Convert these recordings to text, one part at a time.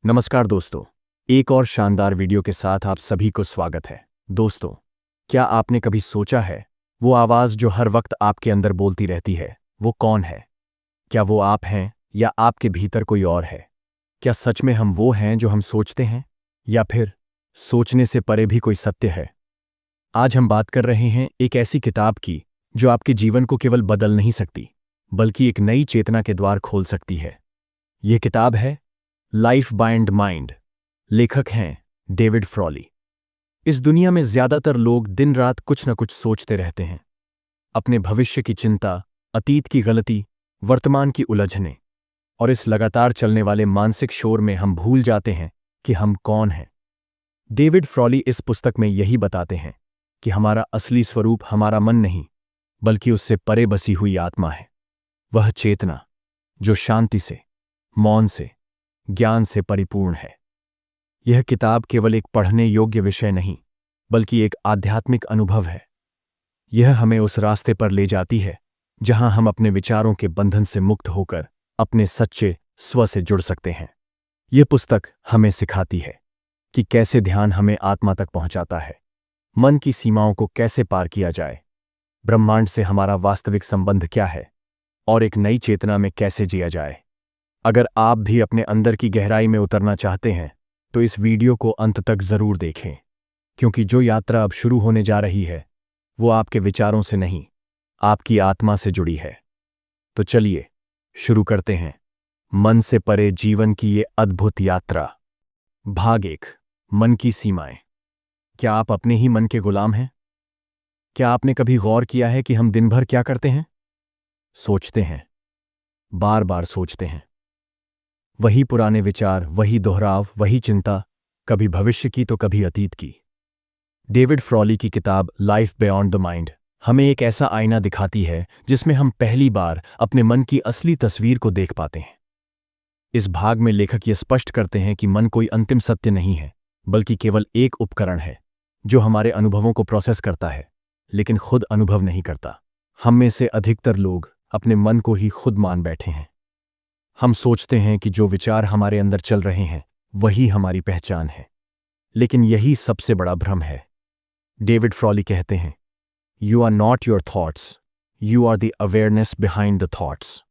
नमस्कार दोस्तों, एक और शानदार वीडियो के साथ आप सभी को स्वागत है। दोस्तों, क्या आपने कभी सोचा है वो आवाज़ जो हर वक्त आपके अंदर बोलती रहती है, वो कौन है? क्या वो आप हैं या आपके भीतर कोई और है? क्या सच में हम वो हैं जो हम सोचते हैं, या फिर सोचने से परे भी कोई सत्य है? आज हम बात कर रहे हैं एक ऐसी किताब की जो आपके जीवन को केवल बदल नहीं सकती, बल्कि एक नई चेतना के द्वार खोल सकती है। यह किताब है लाइफ बायॉन्ड माइंड। लेखक हैं डेविड फ्रॉली। इस दुनिया में ज्यादातर लोग दिन रात कुछ न कुछ सोचते रहते हैं। अपने भविष्य की चिंता, अतीत की गलती, वर्तमान की उलझने, और इस लगातार चलने वाले मानसिक शोर में हम भूल जाते हैं कि हम कौन हैं। डेविड फ्रॉली इस पुस्तक में यही बताते हैं कि हमारा असली स्वरूप हमारा मन नहीं, बल्कि उससे परे बसी हुई आत्मा है। वह चेतना जो शांति से, मौन से, ज्ञान से परिपूर्ण है। यह किताब केवल एक पढ़ने योग्य विषय नहीं, बल्कि एक आध्यात्मिक अनुभव है। यह हमें उस रास्ते पर ले जाती है जहां हम अपने विचारों के बंधन से मुक्त होकर अपने सच्चे स्व से जुड़ सकते हैं। यह पुस्तक हमें सिखाती है कि कैसे ध्यान हमें आत्मा तक पहुंचाता है, मन की सीमाओं को कैसे पार किया जाए, ब्रह्मांड से हमारा वास्तविक संबंध क्या है, और एक नई चेतना में कैसे जिया जाए। अगर आप भी अपने अंदर की गहराई में उतरना चाहते हैं तो इस वीडियो को अंत तक जरूर देखें, क्योंकि जो यात्रा अब शुरू होने जा रही है वो आपके विचारों से नहीं, आपकी आत्मा से जुड़ी है। तो चलिए शुरू करते हैं मन से परे जीवन की ये अद्भुत यात्रा। भाग 1, मन की सीमाएं। क्या आप अपने ही मन के गुलाम हैं? क्या आपने कभी गौर किया है कि हम दिन भर क्या करते हैं? सोचते हैं, बार बार सोचते हैं। वही पुराने विचार, वही दोहराव, वही चिंता, कभी भविष्य की तो कभी अतीत की। डेविड फ्रॉली की किताब लाइफ बियॉन्ड द माइंड हमें एक ऐसा आईना दिखाती है जिसमें हम पहली बार अपने मन की असली तस्वीर को देख पाते हैं। इस भाग में लेखक ये स्पष्ट करते हैं कि मन कोई अंतिम सत्य नहीं है, बल्कि केवल एक उपकरण है जो हमारे अनुभवों को प्रोसेस करता है, लेकिन खुद अनुभव नहीं करता। हम में से अधिकतर लोग अपने मन को ही खुद मान बैठे हैं। हम सोचते हैं कि जो विचार हमारे अंदर चल रहे हैं वही हमारी पहचान है, लेकिन यही सबसे बड़ा भ्रम है। डेविड फ्रॉली कहते हैं, you are not your thoughts, you are the awareness behind the thoughts.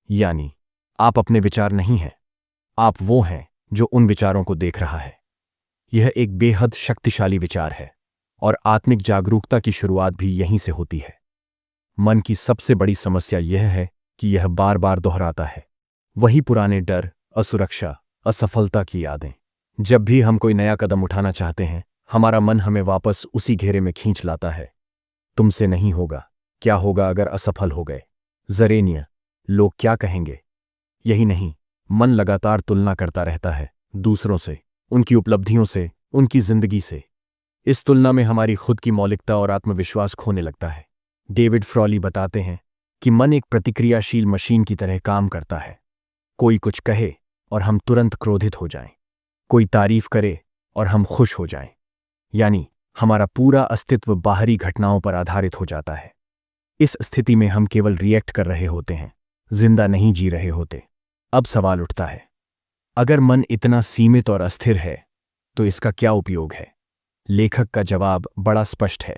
यानी आप अपने विचार नहीं हैं, आप वो हैं जो उन विचारों को देख रहा है। यह एक बेहद शक्तिशाली विचार है, और आत्मिक जागरूकता की शुरुआत भी यहीं से होती है। मन की सबसे बड़ी समस्या यह है कि यह बार बार दोहराता है वही पुराने डर, असुरक्षा, असफलता की यादें। जब भी हम कोई नया कदम उठाना चाहते हैं, हमारा मन हमें वापस उसी घेरे में खींच लाता है। तुमसे नहीं होगा, क्या होगा अगर असफल हो गए, जरेनिया, लोग क्या कहेंगे। यही नहीं, मन लगातार तुलना करता रहता है दूसरों से, उनकी उपलब्धियों से, उनकी जिंदगी से। इस तुलना में हमारी खुद की मौलिकता और आत्मविश्वास खोने लगता है। डेविड फ्रॉली बताते हैं कि मन एक प्रतिक्रियाशील मशीन की तरह काम करता है। कोई कुछ कहे और हम तुरंत क्रोधित हो जाएं, कोई तारीफ करे और हम खुश हो जाएं। यानी हमारा पूरा अस्तित्व बाहरी घटनाओं पर आधारित हो जाता है। इस स्थिति में हम केवल रिएक्ट कर रहे होते हैं, जिंदा नहीं जी रहे होते। अब सवाल उठता है, अगर मन इतना सीमित और अस्थिर है तो इसका क्या उपयोग है? लेखक का जवाब बड़ा स्पष्ट है।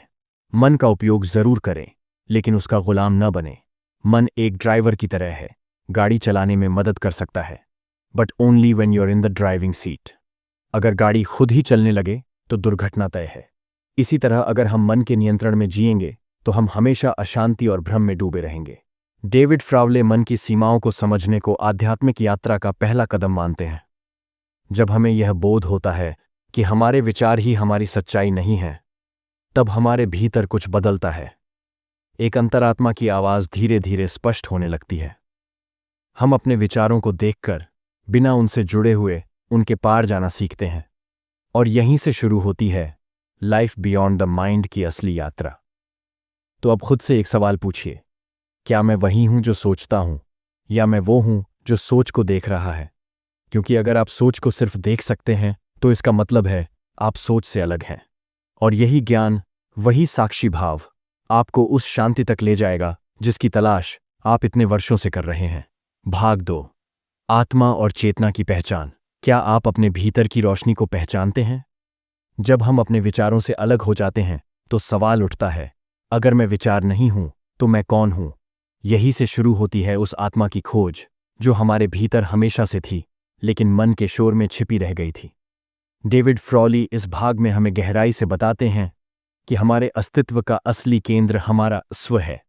मन का उपयोग जरूर करें, लेकिन उसका गुलाम न बने। मन एक ड्राइवर की तरह है, गाड़ी चलाने में मदद कर सकता है, but only when you're in the driving seat. अगर गाड़ी खुद ही चलने लगे तो दुर्घटना तय है। इसी तरह अगर हम मन के नियंत्रण में जिएंगे तो हम हमेशा अशांति और भ्रम में डूबे रहेंगे। डेविड फ्रॉली मन की सीमाओं को समझने को आध्यात्मिक यात्रा का पहला कदम मानते हैं। जब हमें यह बोध होता है कि हमारे विचार ही हमारी सच्चाई नहीं है, तब हमारे भीतर कुछ बदलता है। एक अंतरात्मा की आवाज धीरे धीरे स्पष्ट होने लगती है। हम अपने विचारों को देखकर, बिना उनसे जुड़े हुए, उनके पार जाना सीखते हैं, और यहीं से शुरू होती है लाइफ बियॉन्ड द माइंड की असली यात्रा। तो अब खुद से एक सवाल पूछिए, क्या मैं वही हूं जो सोचता हूं, या मैं वो हूं जो सोच को देख रहा है? क्योंकि अगर आप सोच को सिर्फ देख सकते हैं तो इसका मतलब है आप सोच से अलग हैं, और यही ज्ञान, वही साक्षी भाव आपको उस शांति तक ले जाएगा जिसकी तलाश आप इतने वर्षों से कर रहे हैं। भाग 2, आत्मा और चेतना की पहचान। क्या आप अपने भीतर की रोशनी को पहचानते हैं? जब हम अपने विचारों से अलग हो जाते हैं तो सवाल उठता है, अगर मैं विचार नहीं हूं तो मैं कौन हूं? यही से शुरू होती है उस आत्मा की खोज जो हमारे भीतर हमेशा से थी, लेकिन मन के शोर में छिपी रह गई थी। डेविड फ्रॉली इस भाग में हमें गहराई से बताते हैं कि हमारे अस्तित्व का असली केंद्र हमारा स्व है,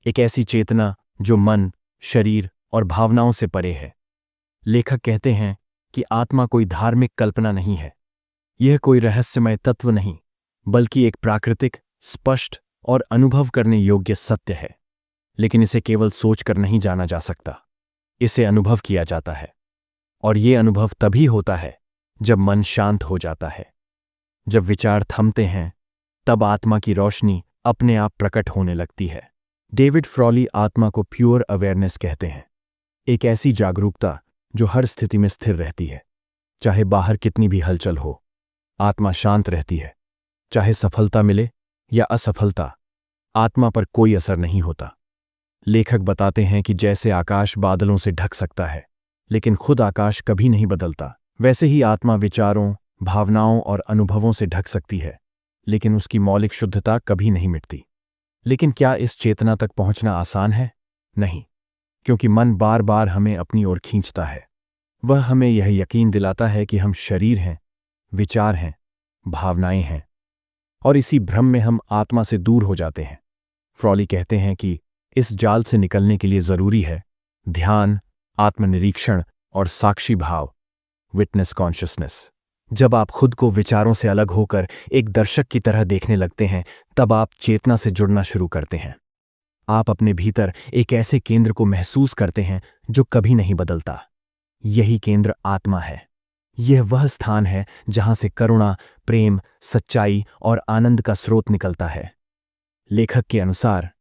एक ऐसी चेतना जो मन, शरीर और भावनाओं से परे है। लेखक कहते हैं कि आत्मा कोई धार्मिक कल्पना नहीं है, यह कोई रहस्यमय तत्व नहीं, बल्कि एक प्राकृतिक, स्पष्ट और अनुभव करने योग्य सत्य है। लेकिन इसे केवल सोचकर नहीं जाना जा सकता, इसे अनुभव किया जाता है। और ये अनुभव तभी होता है जब मन शांत हो जाता है। जब विचार थमते हैं तब आत्मा की रोशनी अपने आप प्रकट होने लगती है। डेविड फ्रॉली आत्मा को प्योर अवेयरनेस कहते हैं, एक ऐसी जागरूकता जो हर स्थिति में स्थिर रहती है। चाहे बाहर कितनी भी हलचल हो, आत्मा शांत रहती है। चाहे सफलता मिले या असफलता, आत्मा पर कोई असर नहीं होता। लेखक बताते हैं कि जैसे आकाश बादलों से ढक सकता है, लेकिन खुद आकाश कभी नहीं बदलता, वैसे ही आत्मा विचारों, भावनाओं और अनुभवों से ढक सकती है, लेकिन उसकी मौलिक शुद्धता कभी नहीं मिटती। लेकिन क्या इस चेतना तक पहुंचना आसान है? नहीं, क्योंकि मन बार बार हमें अपनी ओर खींचता है। वह हमें यह यकीन दिलाता है कि हम शरीर हैं, विचार हैं, भावनाएं हैं, और इसी भ्रम में हम आत्मा से दूर हो जाते हैं। फ्रॉली कहते हैं कि इस जाल से निकलने के लिए जरूरी है ध्यान, आत्मनिरीक्षण और साक्षी भाव, विटनेस कॉन्शियसनेस। जब आप खुद को विचारों से अलग होकर एक दर्शक की तरह देखने लगते हैं, तब आप चेतना से जुड़ना शुरू करते हैं। आप अपने भीतर एक ऐसे केंद्र को महसूस करते हैं जो कभी नहीं बदलता। यही केंद्र आत्मा है। यह वह स्थान है जहां से करुणा, प्रेम, सच्चाई और आनंद का स्रोत निकलता है। लेखक के अनुसार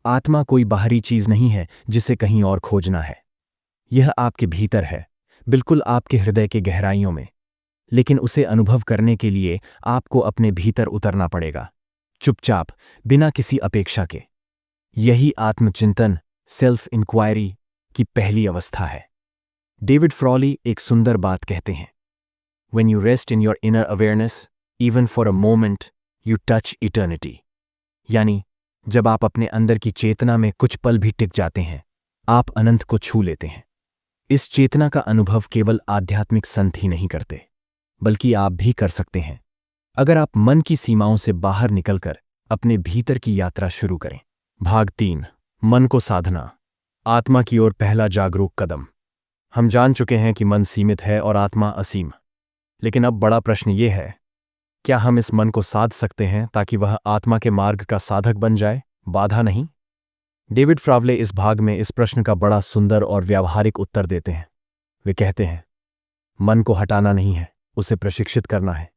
आत्मा कोई बाहरी चीज नहीं है जिसे कहीं और खोजना है। यह आपके भीतर है, बिल्कुल आपके हृदय के गहराइयों में। लेकिन उसे अनुभव करने के लिए आपको अपने भीतर उतरना पड़ेगा, चुपचाप, बिना किसी अपेक्षा के। यही आत्मचिंतन, सेल्फ इंक्वायरी की पहली अवस्था है। डेविड फ्रॉली एक सुंदर बात कहते हैं, When you rest in your inner awareness, even for a moment, you touch eternity. यानी जब आप अपने अंदर की चेतना में कुछ पल भी टिक जाते हैं, आप अनंत को छू लेते हैं। इस चेतना का अनुभव केवल आध्यात्मिक संत ही नहीं करते, बल्कि आप भी कर सकते हैं, अगर आप मन की सीमाओं से बाहर निकलकर अपने भीतर की यात्रा शुरू करें। भाग 3, मन को साधना, आत्मा की ओर पहला जागरूक कदम। हम जान चुके हैं कि मन सीमित है और आत्मा असीम। लेकिन अब बड़ा प्रश्न ये है, क्या हम इस मन को साध सकते हैं ताकि वह आत्मा के मार्ग का साधक बन जाए, बाधा नहीं? डेविड फ्रॉली इस भाग में इस प्रश्न का बड़ा सुंदर और व्यावहारिक उत्तर देते हैं। वे कहते हैं, मन को हटाना नहीं है, उसे प्रशिक्षित करना है।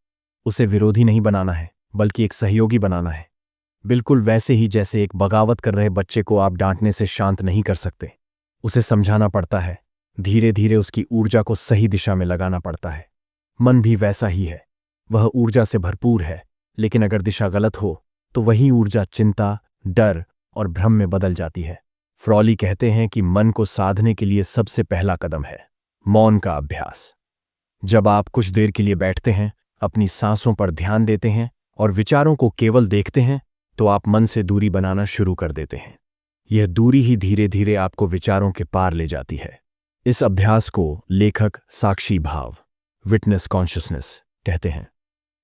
उसे विरोधी नहीं बनाना है, बल्कि एक सहयोगी बनाना है। बिल्कुल वैसे ही जैसे एक बगावत कर रहे बच्चे को आप डांटने से शांत नहीं कर सकते। उसे समझाना पड़ता है, धीरे धीरे उसकी ऊर्जा को सही दिशा में लगाना पड़ता है। मन भी वैसा ही है, वह ऊर्जा से भरपूर है, लेकिन अगर दिशा गलत हो तो वही ऊर्जा चिंता, डर और भ्रम में बदल जाती है। फ्रॉली कहते हैं कि मन को साधने के लिए सबसे पहला कदम है मौन का अभ्यास। जब आप कुछ देर के लिए बैठते हैं, अपनी सांसों पर ध्यान देते हैं और विचारों को केवल देखते हैं, तो आप मन से दूरी बनाना शुरू कर देते हैं। यह दूरी ही धीरे धीरे आपको विचारों के पार ले जाती है। इस अभ्यास को लेखक साक्षी भाव, विटनेस कॉन्शियसनेस कहते हैं।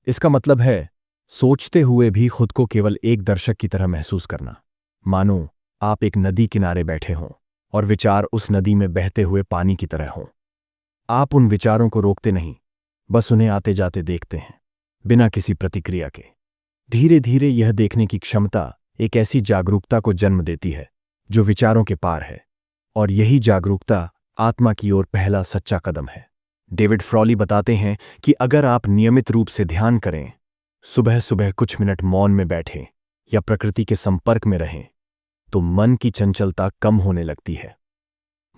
इसका मतलब है सोचते हुए भी खुद को केवल एक दर्शक की तरह महसूस करना। मानो आप एक नदी किनारे बैठे हों और विचार उस नदी में बहते हुए पानी की तरह हों। आप उन विचारों को रोकते नहीं, बस उन्हें आते जाते देखते हैं, बिना किसी प्रतिक्रिया के। धीरे धीरे यह देखने की क्षमता एक ऐसी जागरूकता को जन्म देती है जो विचारों के पार है, और यही जागरूकता आत्मा की ओर पहला सच्चा कदम है। डेविड फ्रॉली बताते हैं कि अगर आप नियमित रूप से ध्यान करें, सुबह सुबह कुछ मिनट मौन में बैठें या प्रकृति के संपर्क में रहें, तो मन की चंचलता कम होने लगती है।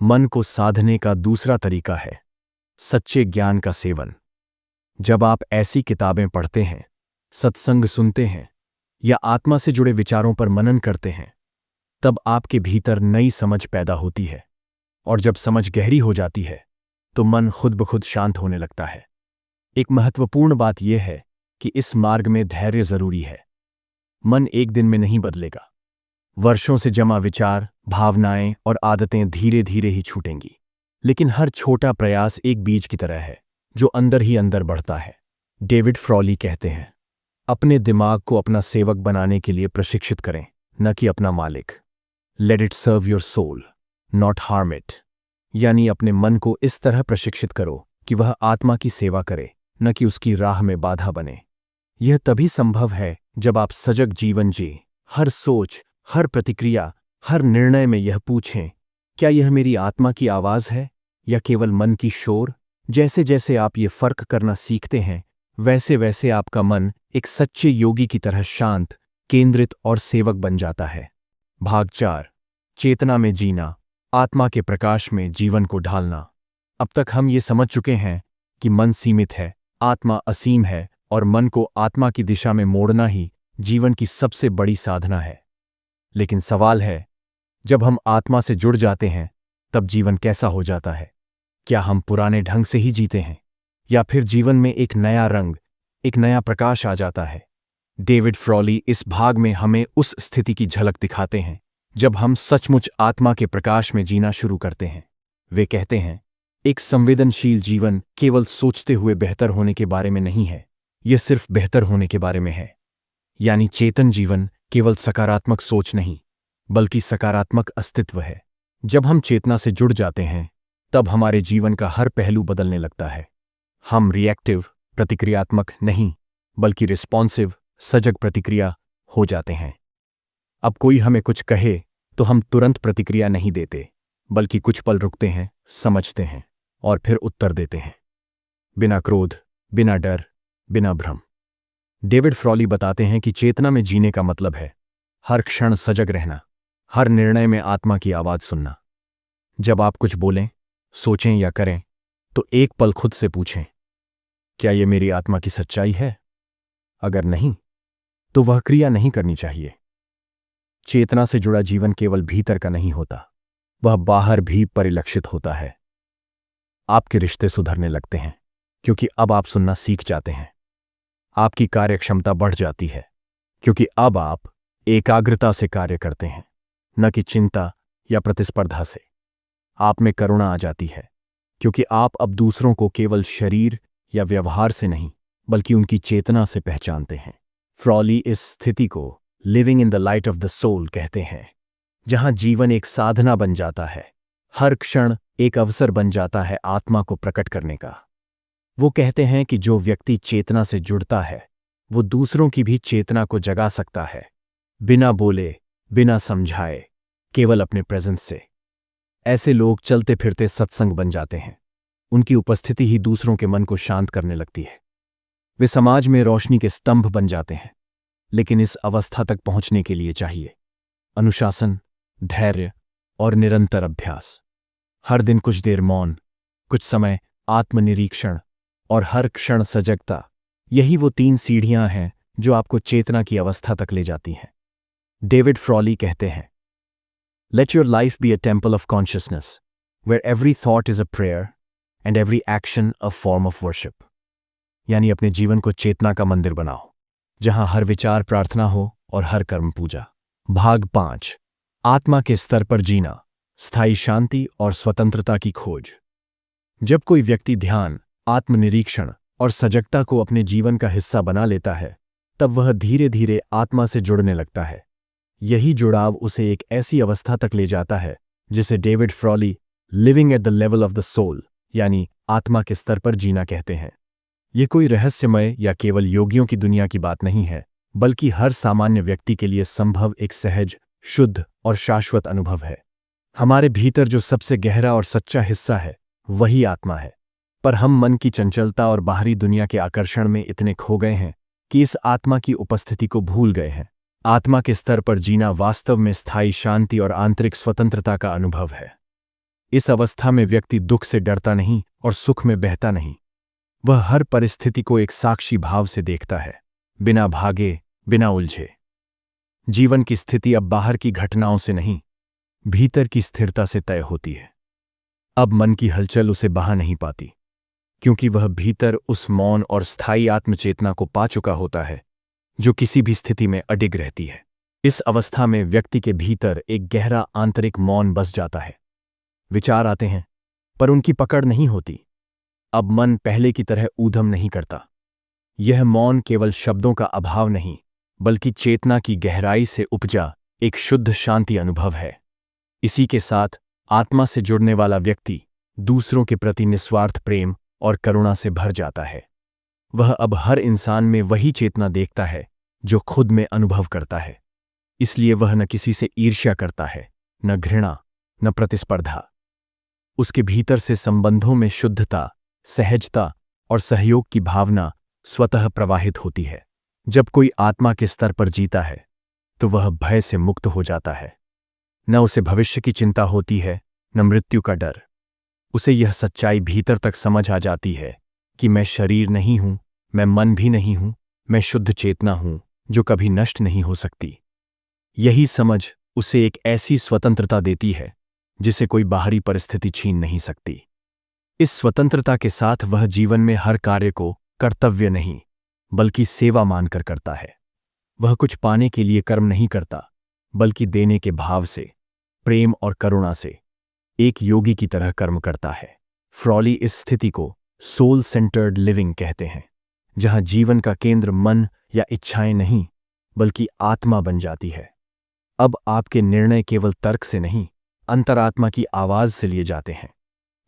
मन को साधने का दूसरा तरीका है सच्चे ज्ञान का सेवन। जब आप ऐसी किताबें पढ़ते हैं, सत्संग सुनते हैं या आत्मा से जुड़े विचारों पर मनन करते हैं, तब आपके भीतर नई समझ पैदा होती है, और जब समझ गहरी हो जाती है तो मन खुद ब खुद शांत होने लगता है। एक महत्वपूर्ण बात यह है कि इस मार्ग में धैर्य जरूरी है। मन एक दिन में नहीं बदलेगा। वर्षों से जमा विचार, भावनाएं और आदतें धीरे धीरे ही छूटेंगी। लेकिन हर छोटा प्रयास एक बीज की तरह है जो अंदर ही अंदर बढ़ता है। डेविड फ्रॉली कहते हैं, अपने दिमाग को अपना सेवक बनाने के लिए प्रशिक्षित करें, न कि अपना मालिक। Let it serve your soul, not harm it. यानी अपने मन को इस तरह प्रशिक्षित करो कि वह आत्मा की सेवा करे, न कि उसकी राह में बाधा बने। यह तभी संभव है जब आप सजग जीवन जिए, हर सोच, हर प्रतिक्रिया, हर निर्णय में यह पूछें, क्या यह मेरी आत्मा की आवाज है या केवल मन की शोर? जैसे जैसे आप ये फर्क करना सीखते हैं, वैसे वैसे आपका मन एक सच्चे योगी की तरह शांत, केंद्रित और सेवक बन जाता है। भाग 4, चेतना में जीना, आत्मा के प्रकाश में जीवन को ढालना। अब तक हम ये समझ चुके हैं कि मन सीमित है, आत्मा असीम है और मन को आत्मा की दिशा में मोड़ना ही जीवन की सबसे बड़ी साधना है। लेकिन सवाल है, जब हम आत्मा से जुड़ जाते हैं तब जीवन कैसा हो जाता है? क्या हम पुराने ढंग से ही जीते हैं या फिर जीवन में एक नया रंग, एक नया प्रकाश आ जाता है? डेविड फ्रॉली इस भाग में हमें उस स्थिति की झलक दिखाते हैं जब हम सचमुच आत्मा के प्रकाश में जीना शुरू करते हैं। वे कहते हैं, एक संवेदनशील जीवन केवल सोचते हुए बेहतर होने के बारे में नहीं है, यह सिर्फ बेहतर होने के बारे में है। यानी चेतन जीवन केवल सकारात्मक सोच नहीं, बल्कि सकारात्मक अस्तित्व है। जब हम चेतना से जुड़ जाते हैं तब हमारे जीवन का हर पहलू बदलने लगता है। हम रिएक्टिव, प्रतिक्रियात्मक नहीं, बल्कि रिस्पॉन्सिव, सजग प्रतिक्रिया हो जाते हैं। अब कोई हमें कुछ कहे तो हम तुरंत प्रतिक्रिया नहीं देते, बल्कि कुछ पल रुकते हैं, समझते हैं और फिर उत्तर देते हैं, बिना क्रोध, बिना डर, बिना भ्रम। डेविड फ्रॉली बताते हैं कि चेतना में जीने का मतलब है हर क्षण सजग रहना, हर निर्णय में आत्मा की आवाज सुनना। जब आप कुछ बोलें, सोचें या करें तो एक पल खुद से पूछें, क्या यह मेरी आत्मा की सच्चाई है? अगर नहीं, तो वह क्रिया नहीं करनी चाहिए। चेतना से जुड़ा जीवन केवल भीतर का नहीं होता, वह बाहर भी परिलक्षित होता है। आपके रिश्ते सुधरने लगते हैं क्योंकि अब आप सुनना सीख जाते हैं। आपकी कार्यक्षमता बढ़ जाती है क्योंकि अब आप एकाग्रता से कार्य करते हैं, न कि चिंता या प्रतिस्पर्धा से। आप में करुणा आ जाती है क्योंकि आप अब दूसरों को केवल शरीर या व्यवहार से नहीं, बल्कि उनकी चेतना से पहचानते हैं। फ्रॉली इस स्थिति को living in the light of the soul कहते हैं, जहां जीवन एक साधना बन जाता है, हर क्षण एक अवसर बन जाता है आत्मा को प्रकट करने का। वो कहते हैं कि जो व्यक्ति चेतना से जुड़ता है वो दूसरों की भी चेतना को जगा सकता है, बिना बोले, बिना समझाए, केवल अपने प्रेजेंस से। ऐसे लोग चलते फिरते सत्संग बन जाते हैं। उनकी उपस्थिति ही दूसरों के मन को शांत करने लगती है। वे समाज में रोशनी के स्तंभ बन जाते हैं। लेकिन इस अवस्था तक पहुंचने के लिए चाहिए अनुशासन, धैर्य और निरंतर अभ्यास। हर दिन कुछ देर मौन, कुछ समय आत्मनिरीक्षण और हर क्षण सजगता, यही वो 3 सीढ़ियां हैं जो आपको चेतना की अवस्था तक ले जाती हैं। डेविड फ्रॉली कहते हैं, let your life be a temple of consciousness where every thought is a prayer and every action a form of worship. यानी अपने जीवन को चेतना का मंदिर बनाओ, जहां हर विचार प्रार्थना हो और हर कर्म पूजा। भाग 5, आत्मा के स्तर पर जीना, स्थायी शांति और स्वतंत्रता की खोज। जब कोई व्यक्ति ध्यान, आत्मनिरीक्षण और सजगता को अपने जीवन का हिस्सा बना लेता है, तब वह धीरे धीरे आत्मा से जुड़ने लगता है। यही जुड़ाव उसे एक ऐसी अवस्था तक ले जाता है जिसे David Frawley living at the level of the soul, यानी आत्मा के स्तर पर जीना कहते हैं। ये कोई रहस्यमय या केवल योगियों की दुनिया की बात नहीं है, बल्कि हर सामान्य व्यक्ति के लिए संभव एक सहज, शुद्ध और शाश्वत अनुभव है। हमारे भीतर जो सबसे गहरा और सच्चा हिस्सा है वही आत्मा है, पर हम मन की चंचलता और बाहरी दुनिया के आकर्षण में इतने खो गए हैं कि इस आत्मा की उपस्थिति को भूल गए हैं। आत्मा के स्तर पर जीना वास्तव में स्थायी शांति और आंतरिक स्वतंत्रता का अनुभव है। इस अवस्था में व्यक्ति दुख से डरता नहीं और सुख में बहता नहीं। वह हर परिस्थिति को एक साक्षी भाव से देखता है, बिना भागे, बिना उलझे। जीवन की स्थिति अब बाहर की घटनाओं से नहीं, भीतर की स्थिरता से तय होती है। अब मन की हलचल उसे बहा नहीं पाती, क्योंकि वह भीतर उस मौन और स्थायी आत्मचेतना को पा चुका होता है जो किसी भी स्थिति में अडिग रहती है। इस अवस्था में व्यक्ति के भीतर एक गहरा आंतरिक मौन बस जाता है। विचार आते हैं, पर उनकी पकड़ नहीं होती। अब मन पहले की तरह ऊधम नहीं करता। यह मौन केवल शब्दों का अभाव नहीं, बल्कि चेतना की गहराई से उपजा एक शुद्ध शांति अनुभव है। इसी के साथ आत्मा से जुड़ने वाला व्यक्ति दूसरों के प्रति निस्वार्थ प्रेम और करुणा से भर जाता है। वह अब हर इंसान में वही चेतना देखता है जो खुद में अनुभव करता है। इसलिए वह न किसी से ईर्ष्या करता है, न घृणा, न प्रतिस्पर्धा। उसके भीतर से संबंधों में शुद्धता, सहजता और सहयोग की भावना स्वतः प्रवाहित होती है। जब कोई आत्मा के स्तर पर जीता है तो वह भय से मुक्त हो जाता है। न उसे भविष्य की चिंता होती है, न मृत्यु का डर। उसे यह सच्चाई भीतर तक समझ आ जाती है कि मैं शरीर नहीं हूं, मैं मन भी नहीं हूं, मैं शुद्ध चेतना हूं जो कभी नष्ट नहीं हो सकती। यही समझ उसे एक ऐसी स्वतंत्रता देती है जिसे कोई बाहरी परिस्थिति छीन नहीं सकती। इस स्वतंत्रता के साथ वह जीवन में हर कार्य को कर्तव्य नहीं, बल्कि सेवा मानकर करता है। वह कुछ पाने के लिए कर्म नहीं करता, बल्कि देने के भाव से, प्रेम और करुणा से एक योगी की तरह कर्म करता है। फ्रॉली इस स्थिति को सोल सेंटर्ड लिविंग कहते हैं, जहां जीवन का केंद्र मन या इच्छाएं नहीं, बल्कि आत्मा बन जाती है। अब आपके निर्णय केवल तर्क से नहीं, अंतरात्मा की आवाज से लिए जाते हैं।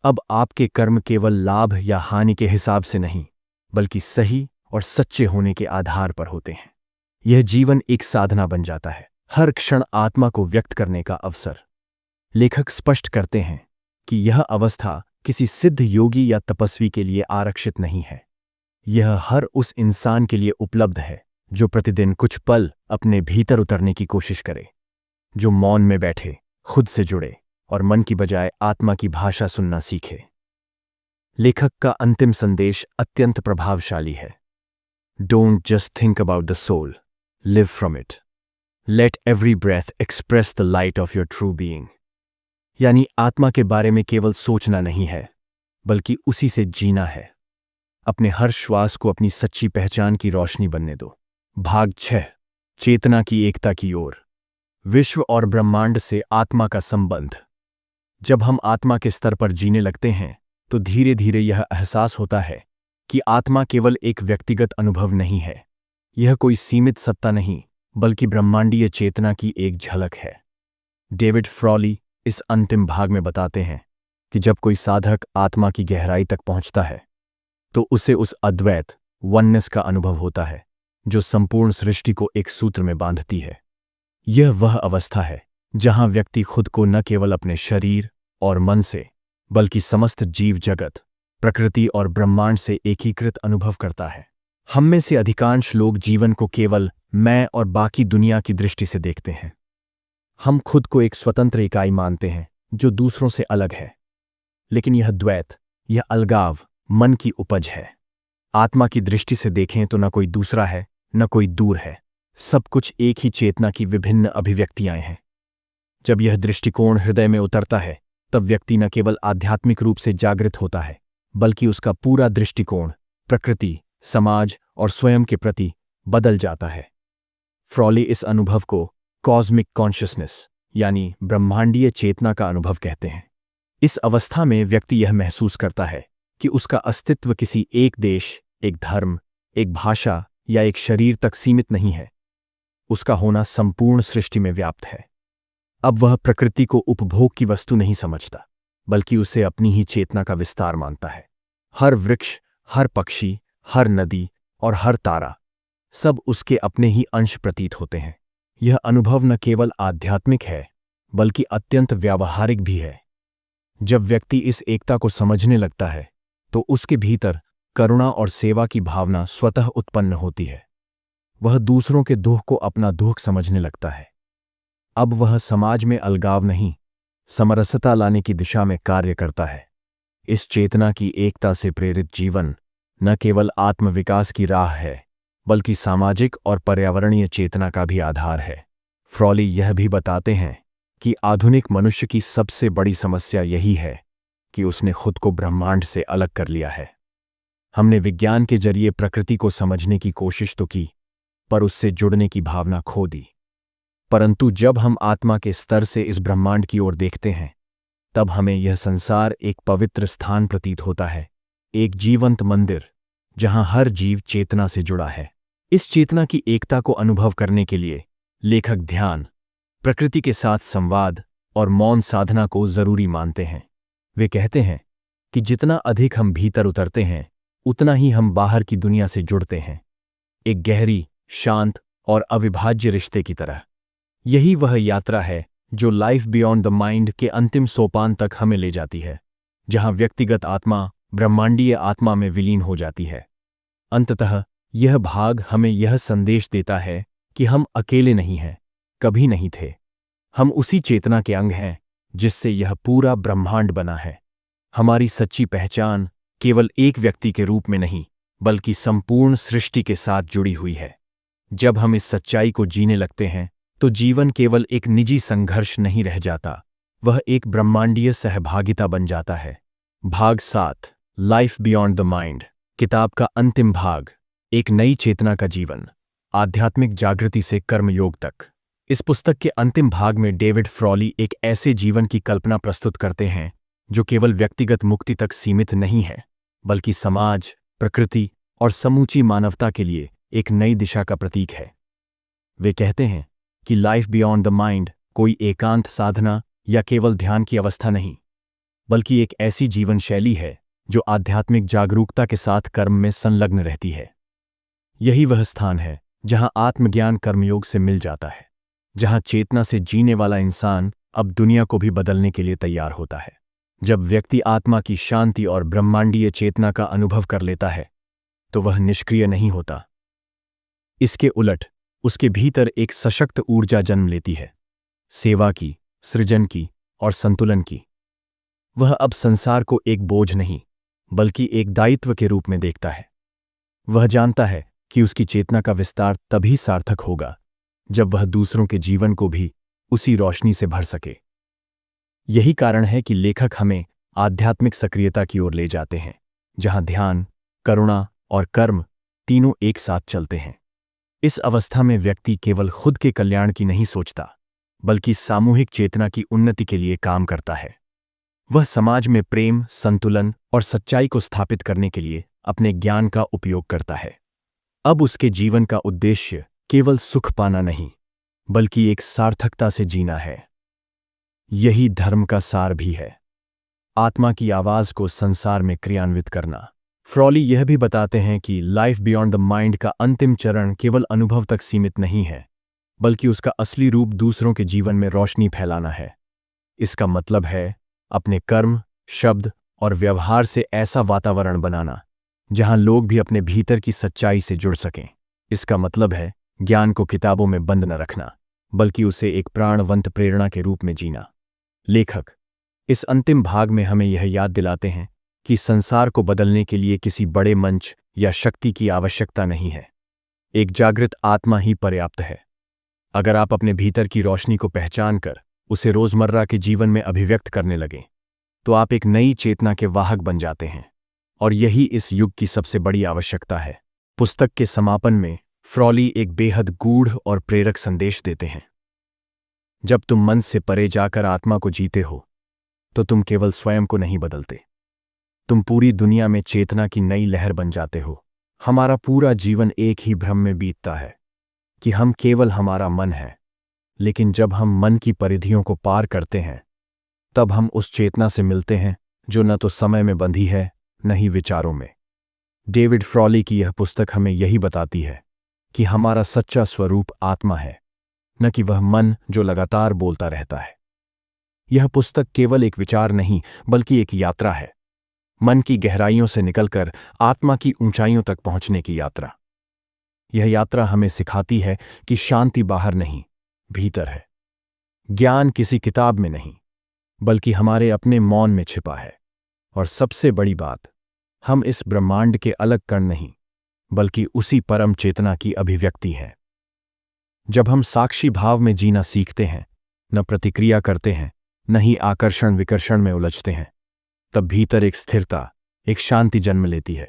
अब आपके कर्म केवल लाभ या हानि के हिसाब से नहीं, बल्कि सही और सच्चे होने के आधार पर होते हैं। यह जीवन एक साधना बन जाता है, हर क्षण आत्मा को व्यक्त करने का अवसर। लेखक स्पष्ट करते हैं कि यह अवस्था किसी सिद्ध योगी या तपस्वी के लिए आरक्षित नहीं है। यह हर उस इंसान के लिए उपलब्ध है जो प्रतिदिन कुछ पल अपने भीतर उतरने की कोशिश करे, जो मौन में बैठे, खुद से जुड़े और मन की बजाय आत्मा की भाषा सुनना सीखे। लेखक का अंतिम संदेश अत्यंत प्रभावशाली है। Don't just think about the soul, live from it. Let every breath express the light of your true being. यानी आत्मा के बारे में केवल सोचना नहीं है, बल्कि उसी से जीना है। अपने हर श्वास को अपनी सच्ची पहचान की रोशनी बनने दो। भाग 6, चेतना की एकता की ओर। विश्व और ब्रह्मांड से आत्मा का संबंध। जब हम आत्मा के स्तर पर जीने लगते हैं तो धीरे धीरे यह एहसास होता है कि आत्मा केवल एक व्यक्तिगत अनुभव नहीं है। यह कोई सीमित सत्ता नहीं, बल्कि ब्रह्मांडीय चेतना की एक झलक है। डेविड फ्रॉली इस अंतिम भाग में बताते हैं कि जब कोई साधक आत्मा की गहराई तक पहुंचता है तो उसे उस अद्वैत वननेस का अनुभव होता है जो संपूर्ण सृष्टि को एक सूत्र में बांधती है। यह वह अवस्था है जहां व्यक्ति खुद को न केवल अपने शरीर और मन से, बल्कि समस्त जीव जगत, प्रकृति और ब्रह्मांड से एकीकृत अनुभव करता है। हम में से अधिकांश लोग जीवन को केवल मैं और बाकी दुनिया की दृष्टि से देखते हैं। हम खुद को एक स्वतंत्र इकाई मानते हैं जो दूसरों से अलग है। लेकिन यह द्वैत, यह अलगाव मन की उपज है। आत्मा की दृष्टि से देखें तो न कोई दूसरा है, न कोई दूर है। सब कुछ एक ही चेतना की विभिन्न अभिव्यक्तियां हैं। जब यह दृष्टिकोण हृदय में उतरता है तब व्यक्ति न केवल आध्यात्मिक रूप से जागृत होता है, बल्कि उसका पूरा दृष्टिकोण प्रकृति, समाज और स्वयं के प्रति बदल जाता है। फ्रॉली इस अनुभव को कॉस्मिक कॉन्शियसनेस यानी ब्रह्मांडीय चेतना का अनुभव कहते हैं। इस अवस्था में व्यक्ति यह महसूस करता है कि उसका अस्तित्व किसी एक देश, एक धर्म, एक भाषा या एक शरीर तक सीमित नहीं है। उसका होना संपूर्ण सृष्टि में व्याप्त है। अब वह प्रकृति को उपभोग की वस्तु नहीं समझता, बल्कि उसे अपनी ही चेतना का विस्तार मानता है। हर वृक्ष, हर पक्षी, हर नदी और हर तारा, सब उसके अपने ही अंश प्रतीत होते हैं। यह अनुभव न केवल आध्यात्मिक है, बल्कि अत्यंत व्यावहारिक भी है। जब व्यक्ति इस एकता को समझने लगता है तो उसके भीतर करुणा और सेवा की भावना स्वतः उत्पन्न होती है। वह दूसरों के दुख को अपना दुख समझने लगता है। अब वह समाज में अलगाव नहीं, समरसता लाने की दिशा में कार्य करता है। इस चेतना की एकता से प्रेरित जीवन न केवल आत्मविकास की राह है, बल्कि सामाजिक और पर्यावरणीय चेतना का भी आधार है। फ्रॉली यह भी बताते हैं कि आधुनिक मनुष्य की सबसे बड़ी समस्या यही है कि उसने खुद को ब्रह्मांड से अलग कर लिया है। हमने विज्ञान के जरिए प्रकृति को समझने की कोशिश तो की, पर उससे जुड़ने की भावना खो दी। परंतु जब हम आत्मा के स्तर से इस ब्रह्मांड की ओर देखते हैं, तब हमें यह संसार एक पवित्र स्थान प्रतीत होता है, एक जीवंत मंदिर जहां हर जीव चेतना से जुड़ा है। इस चेतना की एकता को अनुभव करने के लिए लेखक ध्यान, प्रकृति के साथ संवाद और मौन साधना को जरूरी मानते हैं। वे कहते हैं कि जितना अधिक हम भीतर उतरते हैं, उतना ही हम बाहर की दुनिया से जुड़ते हैं, एक गहरी, शांत और अविभाज्य रिश्ते की तरह। यही वह यात्रा है जो लाइफ बियॉन्ड द माइंड के अंतिम सोपान तक हमें ले जाती है, जहां व्यक्तिगत आत्मा ब्रह्मांडीय आत्मा में विलीन हो जाती है। अंततः यह भाग हमें यह संदेश देता है कि हम अकेले नहीं हैं, कभी नहीं थे। हम उसी चेतना के अंग हैं जिससे यह पूरा ब्रह्मांड बना है। हमारी सच्ची पहचान केवल एक व्यक्ति के रूप में नहीं, बल्कि संपूर्ण सृष्टि के साथ जुड़ी हुई है। जब हम इस सच्चाई को जीने लगते हैं, तो जीवन केवल एक निजी संघर्ष नहीं रह जाता, वह एक ब्रह्मांडीय सहभागिता बन जाता है। भाग 7, लाइफ बियॉन्ड द माइंड, किताब का अंतिम भाग, एक नई चेतना का जीवन, आध्यात्मिक जागृति से कर्मयोग तक। इस पुस्तक के अंतिम भाग में डेविड फ्रॉली एक ऐसे जीवन की कल्पना प्रस्तुत करते हैं जो केवल व्यक्तिगत मुक्ति तक सीमित नहीं है, बल्कि समाज, प्रकृति और समूची मानवता के लिए एक नई दिशा का प्रतीक है। वे कहते हैं कि लाइफ बियॉन्ड द माइंड कोई एकांत साधना या केवल ध्यान की अवस्था नहीं, बल्कि एक ऐसी जीवन शैली है जो आध्यात्मिक जागरूकता के साथ कर्म में संलग्न रहती है। यही वह स्थान है जहां आत्मज्ञान कर्मयोग से मिल जाता है, जहां चेतना से जीने वाला इंसान अब दुनिया को भी बदलने के लिए तैयार होता है। जब व्यक्ति आत्मा की शांति और ब्रह्मांडीय चेतना का अनुभव कर लेता है, तो वह निष्क्रिय नहीं होता। इसके उलट उसके भीतर एक सशक्त ऊर्जा जन्म लेती है, सेवा की, सृजन की और संतुलन की। वह अब संसार को एक बोझ नहीं, बल्कि एक दायित्व के रूप में देखता है। वह जानता है कि उसकी चेतना का विस्तार तभी सार्थक होगा जब वह दूसरों के जीवन को भी उसी रोशनी से भर सके। यही कारण है कि लेखक हमें आध्यात्मिक सक्रियता की ओर ले जाते हैं, जहां ध्यान, करुणा और कर्म तीनों एक साथ चलते हैं। इस अवस्था में व्यक्ति केवल खुद के कल्याण की नहीं सोचता, बल्कि सामूहिक चेतना की उन्नति के लिए काम करता है। वह समाज में प्रेम, संतुलन और सच्चाई को स्थापित करने के लिए अपने ज्ञान का उपयोग करता है। अब उसके जीवन का उद्देश्य केवल सुख पाना नहीं, बल्कि एक सार्थकता से जीना है। यही धर्म का सार भी है, आत्मा की आवाज को संसार में क्रियान्वित करना। फ्रॉली यह भी बताते हैं कि लाइफ बियॉन्ड द माइंड का अंतिम चरण केवल अनुभव तक सीमित नहीं है, बल्कि उसका असली रूप दूसरों के जीवन में रोशनी फैलाना है। इसका मतलब है अपने कर्म, शब्द और व्यवहार से ऐसा वातावरण बनाना जहां लोग भी अपने भीतर की सच्चाई से जुड़ सकें। इसका मतलब है ज्ञान को किताबों में बंद न रखना, बल्कि उसे एक प्राणवंत प्रेरणा के रूप में जीना। लेखक इस अंतिम भाग में हमें यह याद दिलाते हैं कि संसार को बदलने के लिए किसी बड़े मंच या शक्ति की आवश्यकता नहीं है, एक जागृत आत्मा ही पर्याप्त है। अगर आप अपने भीतर की रोशनी को पहचान कर उसे रोजमर्रा के जीवन में अभिव्यक्त करने लगें, तो आप एक नई चेतना के वाहक बन जाते हैं, और यही इस युग की सबसे बड़ी आवश्यकता है। पुस्तक के समापन में फ्रॉली एक बेहद गूढ़ और प्रेरक संदेश देते हैं। जब तुम मन से परे जाकर आत्मा को जीते हो, तो तुम केवल स्वयं को नहीं बदलते, तुम पूरी दुनिया में चेतना की नई लहर बन जाते हो। हमारा पूरा जीवन एक ही भ्रम में बीतता है कि हम केवल हमारा मन है, लेकिन जब हम मन की परिधियों को पार करते हैं, तब हम उस चेतना से मिलते हैं जो न तो समय में बंधी है, न ही विचारों में। डेविड फ्रॉली की यह पुस्तक हमें यही बताती है कि हमारा सच्चा स्वरूप आत्मा है, न कि वह मन जो लगातार बोलता रहता है। यह पुस्तक केवल एक विचार नहीं, बल्कि एक यात्रा है, मन की गहराइयों से निकलकर आत्मा की ऊंचाइयों तक पहुंचने की यात्रा। यह यात्रा हमें सिखाती है कि शांति बाहर नहीं, भीतर है। ज्ञान किसी किताब में नहीं, बल्कि हमारे अपने मौन में छिपा है। और सबसे बड़ी बात, हम इस ब्रह्मांड के अलग कण नहीं, बल्कि उसी परम चेतना की अभिव्यक्ति हैं। जब हम साक्षी भाव में जीना सीखते हैं, न प्रतिक्रिया करते हैं, न ही आकर्षण विकर्षण में उलझते हैं, तब भीतर एक स्थिरता, एक शांति जन्म लेती है।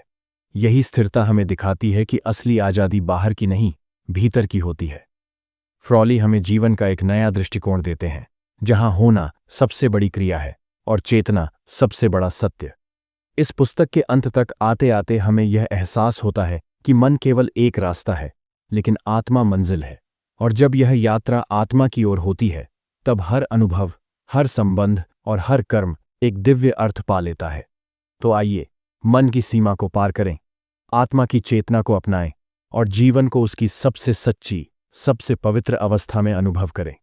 यही स्थिरता हमें दिखाती है कि असली आज़ादी बाहर की नहीं, भीतर की होती है। फ्रॉली हमें जीवन का एक नया दृष्टिकोण देते हैं, जहां होना सबसे बड़ी क्रिया है और चेतना सबसे बड़ा सत्य। इस पुस्तक के अंत तक आते आते हमें यह एहसास होता है कि मन केवल एक रास्ता है, लेकिन आत्मा मंजिल है। और जब यह यात्रा आत्मा की ओर होती है, तब हर अनुभव, हर संबंध और हर कर्म एक दिव्य अर्थ पा लेता है। तो आइए, मन की सीमा को पार करें, आत्मा की चेतना को अपनाएं और जीवन को उसकी सबसे सच्ची, सबसे पवित्र अवस्था में अनुभव करें,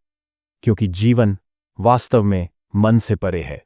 क्योंकि जीवन वास्तव में मन से परे है।